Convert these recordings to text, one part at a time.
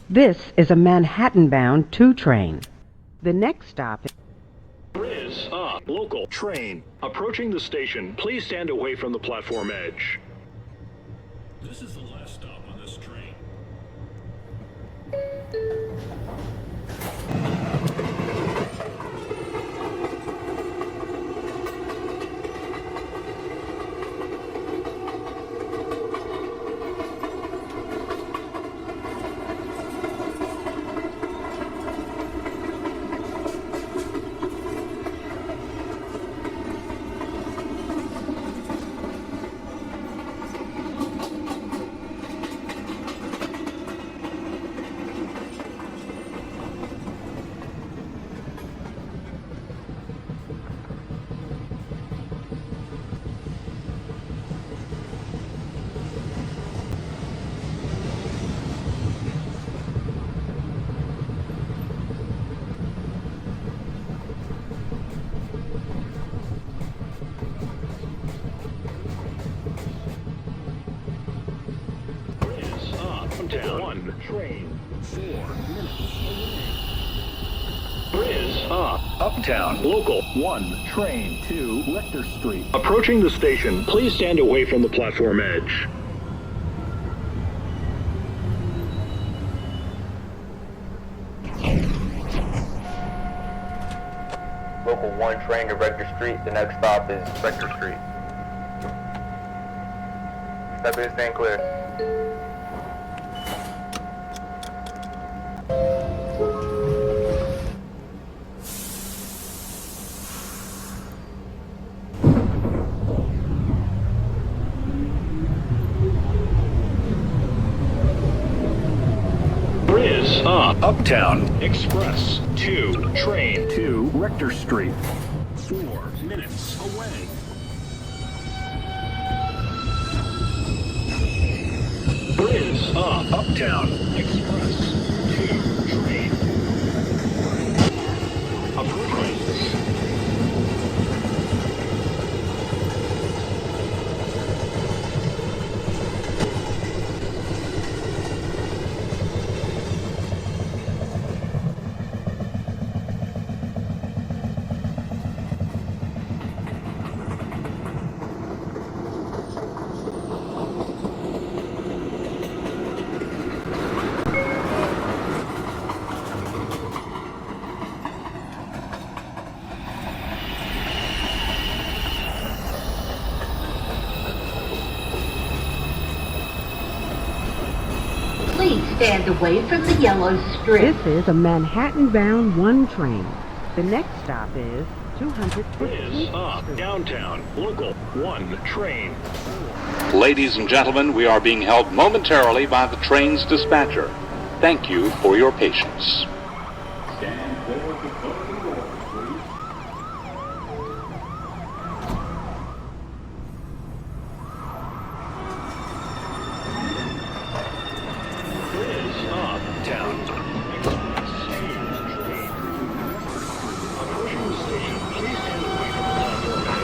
This is a Manhattan-bound 2 train. The next stop is a local train. Approaching the station, please stand away from the platform edge. This is the last stop on this train. One train, 4 minutes away. Is Uptown Local 1 train to Rector Street. Approaching the station, please stand away from the platform edge. Local 1 train to Rector Street. The next stop is Rector Street. Step in, stand clear. Uptown Express 2 train to Rector Street. 4 minutes away. Is Uptown Express 2 train. Approaching. Please stand away from the yellow strip. This is a Manhattan-bound 1 train. The next stop is 215th Street. Downtown Local 1 train. Ladies and gentlemen, we are being held momentarily by the train's dispatcher. Thank you for your patience. Stand clear of the closing doors, please. Uptown Express 2 train. Approaching the station, please stand away from the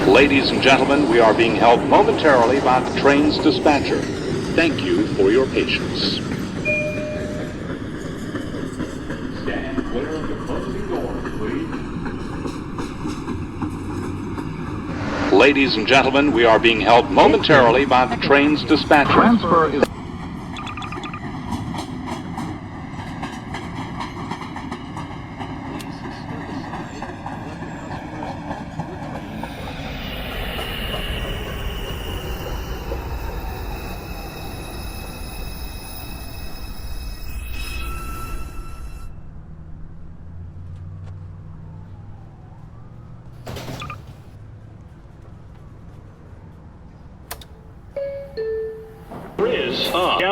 platform edge. Ladies and gentlemen, we are being held momentarily by the train's dispatcher. Thank you for your patience. Stand clear of the closing doors, please. Ladies and gentlemen, we are being held momentarily by the train's dispatcher. Transfer is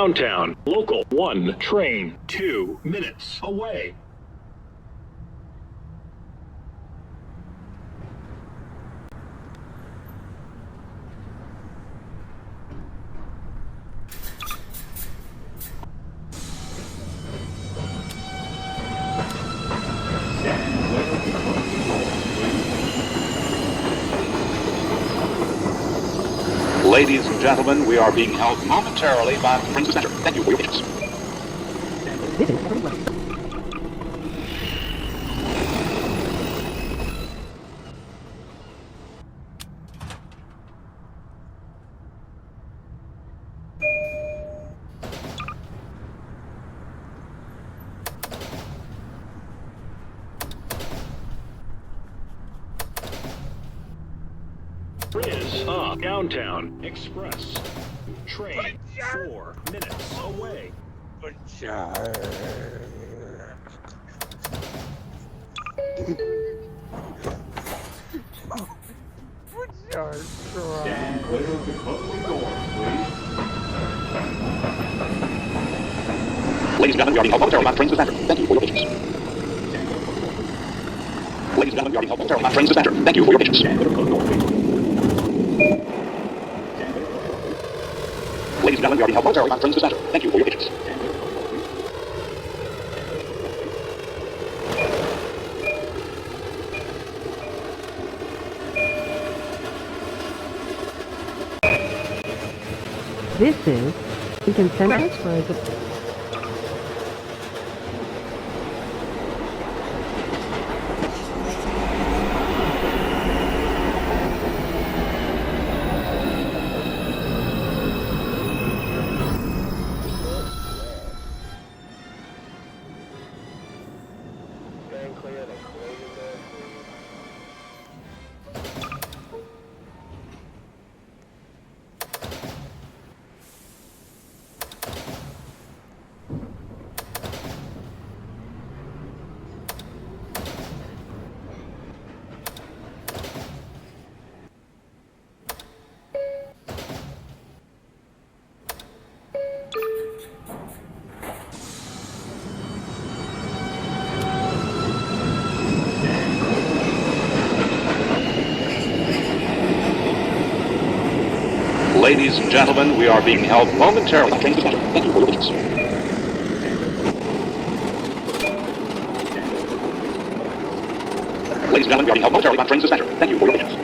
downtown. Local 1 train 2 minutes away. Ladies and gentlemen, we are being held momentarily by the Princess Center. Thank you for your patience. This is very well. Is up downtown express train 4 minutes away. Stand clear of the closing doors, please. Ladies and gentlemen, we are being held momentarily by the Princess Center. Thank you for your patience. Ladies and gentlemen, we are being held momentarily by the Princess Center. Thank you for your patience. Ladies and gentlemen, we are being held momentarily by the Princess Center. Thank you for your patience. This is Lincoln Center for the Ladies and gentlemen, we are being held momentarily by the Princess Center. Thank you for your patience. Ladies and gentlemen, we are being held momentarily by the Princess Center. Thank you for your patience.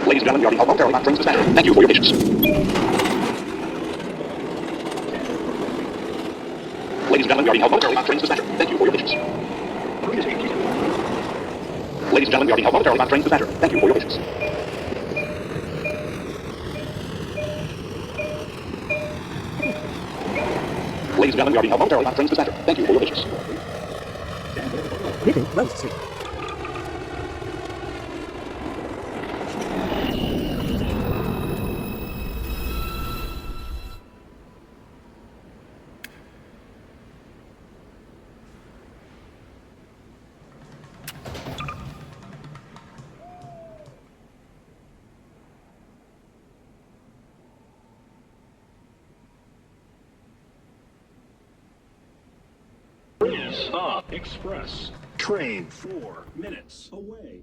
Ladies and gentlemen, we are being held momentarily by the Princess Center. Thank you for your patience. Ladies and gentlemen, we are being held momentarily by the Princess Center. Thank you for your patience. Ladies and gentlemen, we are being held momentarily by the Princess Center. Thank you for your patience. Ladies and gentlemen, we are being held momentarily by the Princess Center. Thank you for your patience. this is Rose Street. Is up express train 4 minutes away.